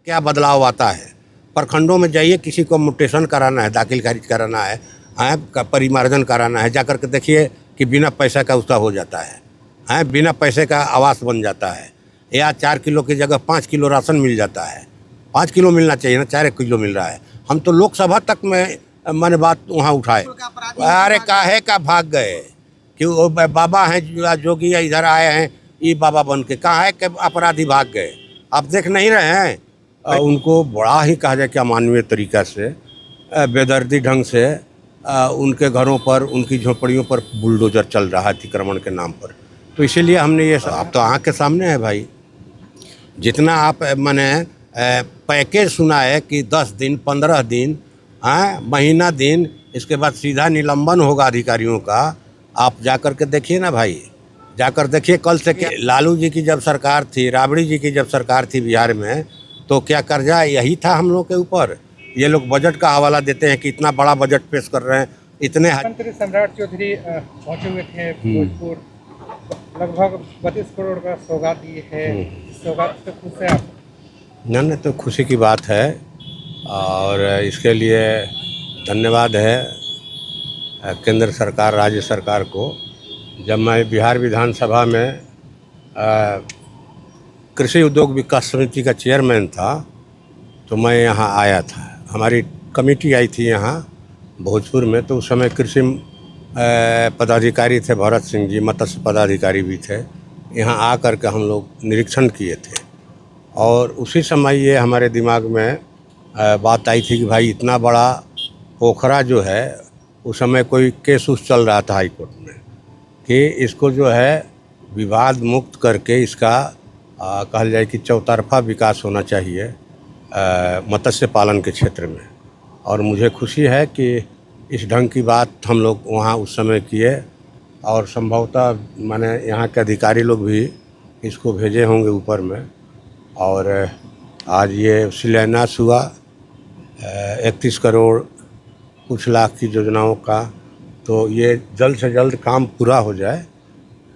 क्या बदलाव आता है। प्रखंडों में जाइए, किसी को म्यूटेशन कराना है, दाखिल खारिज कराना है, परिमार्जन कराना है, जाकर के देखिए कि बिना पैसा का उसका हो जाता है, बिना पैसे का आवास बन जाता है, या 4 किलो की जगह 5 किलो राशन मिल जाता है। 5 किलो मिलना चाहिए ना, 4 किलो मिल रहा है। हम तो लोकसभा तक में मैंने बात वहाँ उठाए, अरे काहे का भाग गए कि वो बाबा हैं जोगी इधर आए हैं, ये बाबा बन के, कहाँ है कि अपराधी भाग गए। आप देख नहीं रहे हैं। उनको बड़ा ही कहा जाए कि अमानवीय तरीका से, बेदर्दी ढंग से उनके घरों पर, उनकी झोपड़ियों पर बुलडोजर चल रहा है अतिक्रमण के नाम पर। तो इसीलिए हमने ये, आप तो आँख के सामने है भाई, जितना आप मैंने पैकेज सुना है कि 10 दिन 15 दिन महीना दिन, इसके बाद सीधा निलंबन होगा अधिकारियों का। आप जाकर के देखिए ना भाई, जाकर देखिए। कल से क्या लालू जी की जब सरकार थी, राबड़ी जी की जब सरकार थी बिहार में, तो क्या कर्जा यही था हम लोग के ऊपर। ये लोग बजट का हवाला देते हैं कि इतना बड़ा बजट पेश कर रहे हैं, इतने। मंत्री सम्राट चौधरी पहुंचे हुए थे भोजपुर, लगभग 32 करोड़ का सौगात दिए है। सौगात से खुश है आप? नहीं, तो खुशी की बात है और इसके लिए धन्यवाद है केंद्र सरकार, राज्य सरकार को। जब मैं बिहार विधानसभा में कृषि उद्योग विकास समिति का चेयरमैन था, तो मैं यहाँ आया था। हमारी कमेटी आई थी यहाँ भोजपुर में, तो उस समय कृषि पदाधिकारी थे भरत सिंह जी, मत्स्य पदाधिकारी भी थे। यहाँ आकर के हम लोग निरीक्षण किए थे और उसी समय ये हमारे दिमाग में बात आई थी कि भाई इतना बड़ा पोखरा जो है, उस समय कोई केस उस चल रहा था हाई कोर्ट में कि इसको जो है विवाद मुक्त करके इसका कहल जाए कि चौतरफा विकास होना चाहिए मत्स्य पालन के क्षेत्र में। और मुझे खुशी है कि इस ढंग की बात हम लोग वहाँ उस समय किए और संभवतः माने यहाँ के अधिकारी लोग भी इसको भेजे होंगे ऊपर में। और आज ये शिलान्यास हुआ 31 करोड़ कुछ लाख की योजनाओं का, तो ये जल्द से जल्द काम पूरा हो जाए।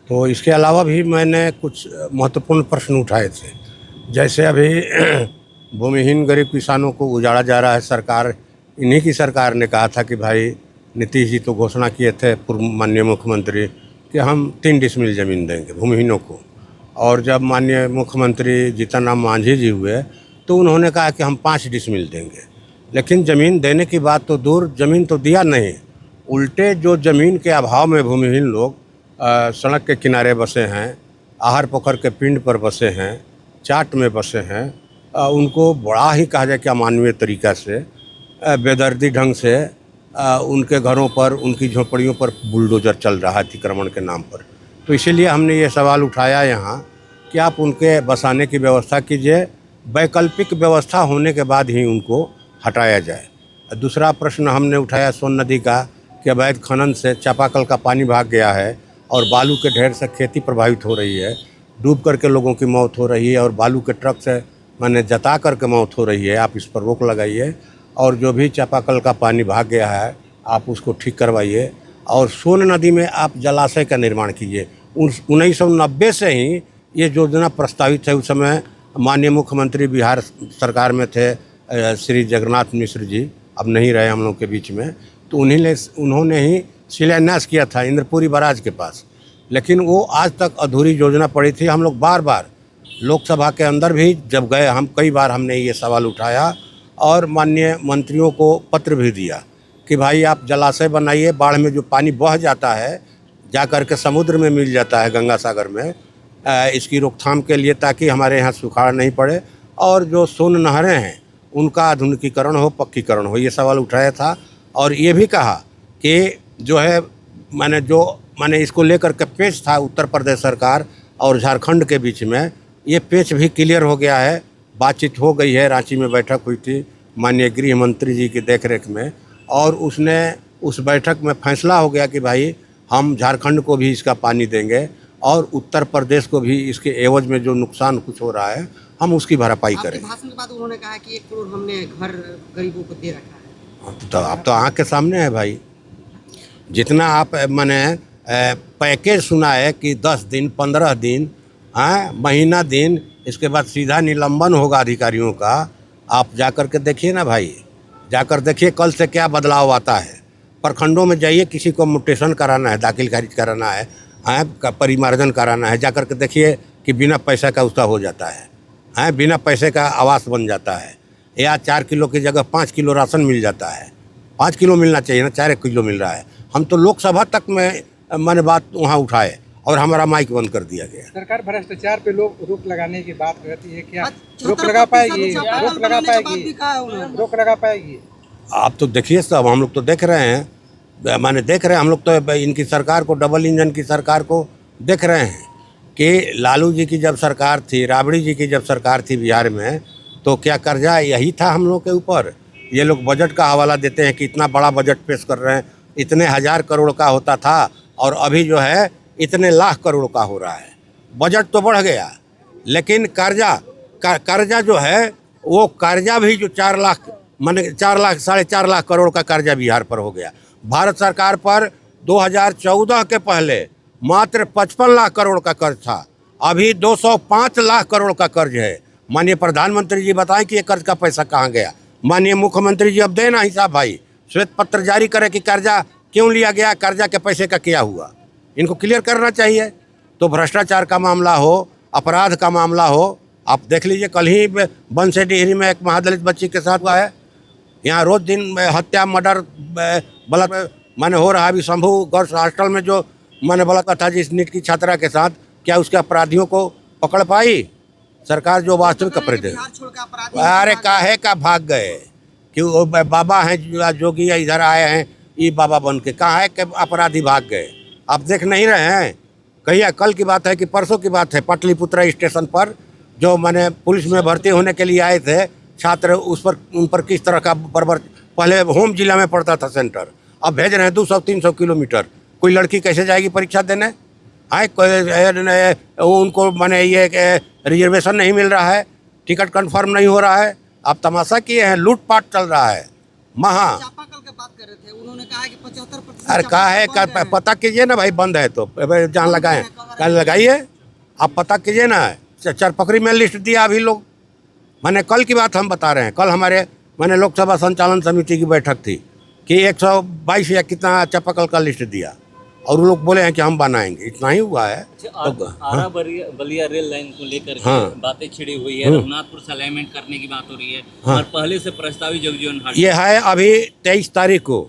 तो इसके अलावा भी मैंने कुछ महत्वपूर्ण प्रश्न उठाए थे, जैसे अभी भूमिहीन गरीब किसानों को उजाड़ा जा रहा है। सरकार, इन्हीं की सरकार ने कहा था कि भाई, नीतीश जी तो घोषणा किए थे पूर्व माननीय मुख्यमंत्री कि हम 3 डिसमिल ज़मीन देंगे भूमिहीनों को। और जब माननीय मुख्यमंत्री जीतन राम मांझी जी हुए तो उन्होंने कहा कि हम 5 डिसमिल देंगे। लेकिन ज़मीन देने की बात तो दूर, ज़मीन तो दिया नहीं। उल्टे जो ज़मीन के अभाव में भूमिहीन लोग सड़क के किनारे बसे हैं, आहर पोखर के पिंड पर बसे हैं, चाट में बसे हैं, उनको बड़ा ही कहा जाए कि अमानवीय तरीका से, बेदर्दी ढंग से उनके घरों पर, उनकी झोपड़ियों पर बुलडोजर चल रहा है अतिक्रमण के नाम पर। तो इसीलिए हमने ये सवाल उठाया यहाँ कि आप उनके बसाने की व्यवस्था कीजिए, वैकल्पिक व्यवस्था होने के बाद ही उनको हटाया जाए। दूसरा प्रश्न हमने उठाया सोन नदी का कि अवैध खनन से चापाकल का पानी भाग गया है और बालू के ढेर से खेती प्रभावित हो रही है, डूब करके लोगों की मौत हो रही है और बालू के ट्रक से मैंने जता करके मौत हो रही है। आप इस पर रोक लगाइए और जो भी चापाकल का पानी भाग गया है आप उसको ठीक करवाइए और सोन नदी में आप जलाशय का निर्माण कीजिए। 1990 से ही ये योजना प्रस्तावित है। उस समय माननीय मुख्यमंत्री बिहार सरकार में थे श्री जगन्नाथ मिश्र जी, अब नहीं रहे हम लोग के बीच में, तो उन्होंने ही शिलान्यास किया था इंद्रपुरी बराज के पास। लेकिन वो आज तक अधूरी योजना पड़ी थी। हम लोग बार बार लोकसभा के अंदर भी जब गए, हम कई बार हमने ये सवाल उठाया और माननीय मंत्रियों को पत्र भी दिया कि भाई आप जलाशय बनाइए, बाढ़ में जो पानी बह जाता है जा कर के समुद्र में मिल जाता है गंगा सागर में, इसकी रोकथाम के लिए, ताकि हमारे यहाँ सुखाड़ नहीं पड़े और जो सोन नहरें हैं उनका आधुनिकीकरण हो, पक्कीकरण हो। ये सवाल उठाया था और ये भी कहा कि जो है मैंने इसको लेकर के पेच था उत्तर प्रदेश सरकार और झारखंड के बीच में, ये पेच भी क्लियर हो गया है। बातचीत हो गई है, रांची में बैठक हुई थी माननीय गृह मंत्री जी की देखरेख में और उस बैठक में फैसला हो गया कि भाई हम झारखंड को भी इसका पानी देंगे और उत्तर प्रदेश को भी इसके एवज में जो नुकसान कुछ हो रहा है हम उसकी भरपाई करें। भाषण के बाद उन्होंने कहा कि 1 करोड़ हमने घर गरीबों को दे रखा है। तो आप तो आँख के सामने है भाई, जितना आप मैंने पैकेज सुना है कि 10 दिन 15 दिन महीना दिन, इसके बाद सीधा निलंबन होगा अधिकारियों का। आप जाकर के देखिए ना भाई, जाकर देखिए कल से क्या बदलाव आता है। प्रखंडों में जाइए, किसी को म्यूटेशन कराना है, दाखिल खारिज कराना है, परिमार्जन कराना है, जाकर के देखिए कि बिना पैसे का उसका हो जाता है, बिना पैसे का आवास बन जाता है, या 4 किलो की जगह 5 किलो राशन मिल जाता है। 5 किलो मिलना चाहिए ना, 4 किलो मिल रहा है। हम तो लोकसभा तक में मैंने बात वहाँ उठाए और हमारा माइक बंद कर दिया गया। सरकार भ्रष्टाचार पे लोग रोक लगाने की बात करती है, क्या आज रोक लगा पाएगी? 74% रोक लगा बनाने का बात पाएगी? भी कहा है उन्होंने। रोक लगा पाएगी? आप तो देखिए सब, हम लोग तो देख रहे हैं, माने देख रहे हैं, हम लोग तो इनकी सरकार को, डबल इंजन की सरकार को देख रहे हैं कि लालू जी की जब सरकार थी, राबड़ी जी की जब सरकार थी बिहार में, तो क्या कर्जा यही था हम लोग के ऊपर। ये लोग बजट का हवाला देते हैं कि इतना बड़ा बजट पेश कर रहे हैं, इतने 1000 करोड़ का होता था और अभी जो है इतने लाख करोड़ का हो रहा है। बजट तो बढ़ गया, लेकिन कर्जा जो है वो कर्जा भी जो 4 लाख माने 4 लाख 4.5 लाख करोड़ का कर्जा बिहार पर हो गया। भारत सरकार पर 2014 के पहले मात्र 55 लाख करोड़ का कर्ज था, अभी 205 लाख करोड़ का कर्ज है। माननीय प्रधानमंत्री जी बताएं कि ये कर्ज का पैसा कहाँ गया। माननीय मुख्यमंत्री जी अब देना हिसाब भाई, श्वेत पत्र जारी करें कि कर्जा क्यों लिया गया, कर्जा के पैसे का क्या हुआ, इनको क्लियर करना चाहिए। तो भ्रष्टाचार का मामला हो, अपराध का मामला हो, आप देख लीजिए कल ही बंसे डिहरी में एक महादलित बच्ची के साथ हुआ है। यहाँ रोज दिन हत्या, मर्डर, बलात्कार माने हो रहा है। अभी शंभू गर्ल्स हॉस्टल में जो माने बलात्कार था जिस नीट की छात्रा के साथ, क्या उसके अपराधियों को पकड़ पाई सरकार? जो वास्तविक अपराध है, बिहार छोड़ के अपराधी अरे काहे का भाग गए कि वो बाबा हैं जोगी इधर आए हैं, ये बाबा बन के, कहाँ है कि अपराधी भाग गए? आप देख नहीं रहे हैं? कहिए कल की बात है कि परसों की बात है, पाटलिपुत्रा स्टेशन पर जो मैंने पुलिस में भर्ती होने के लिए आए थे छात्र, उन पर किस तरह का बर्बर, पहले होम जिला में पड़ता था सेंटर, अब भेज रहे हैं 200-300 किलोमीटर। कोई लड़की कैसे जाएगी परीक्षा देने? उनको माने ये रिजर्वेशन नहीं मिल रहा है, टिकट कंफर्म नहीं हो रहा है। आप तमाशा किए हैं, लूटपाट चल रहा है चापाकल की बात कर रहे थे, उन्होंने कहा है कि 75% अरे कहा है पता कीजिए ना भाई, बंद है तो जहाँ लगाए कल लगाइए, आप पता कीजिए ना। चरपकड़ी में लिस्ट दिया अभी लोग, मैंने कल की बात हम बता रहे हैं। कल हमारे मैंने लोकसभा संचालन समिति की बैठक थी कि 122 या कितना चापाकल का लिस्ट दिया और वो लोग बोले हैं कि हम बनाएंगे, इतना ही हुआ है। आरा बलिया रेल लाइन को लेकर के बातें छिड़ी हुई है, रघुनाथपुर से अलाइनमेंट करने की बात हो रही है और पहले से प्रस्तावित जगजीवन घाट ये है अभी 23 तारीख को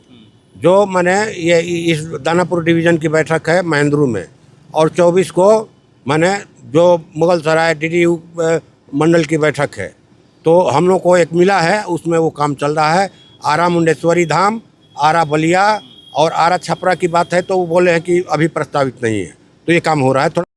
जो मैंने ये इस दानापुर डिवीज़न की बैठक है महेंद्रू में, और 24 को मैंने जो मुगल सराय DDU मंडल की बैठक है। तो हम लोग को एक मिला है, उसमें वो काम चल रहा है। आरा मुंडेश्वरी धाम, आरा बलिया और आरा छपरा की बात है, तो वो बोले हैं कि अभी प्रस्तावित नहीं है, तो ये काम हो रहा है थोड़ा।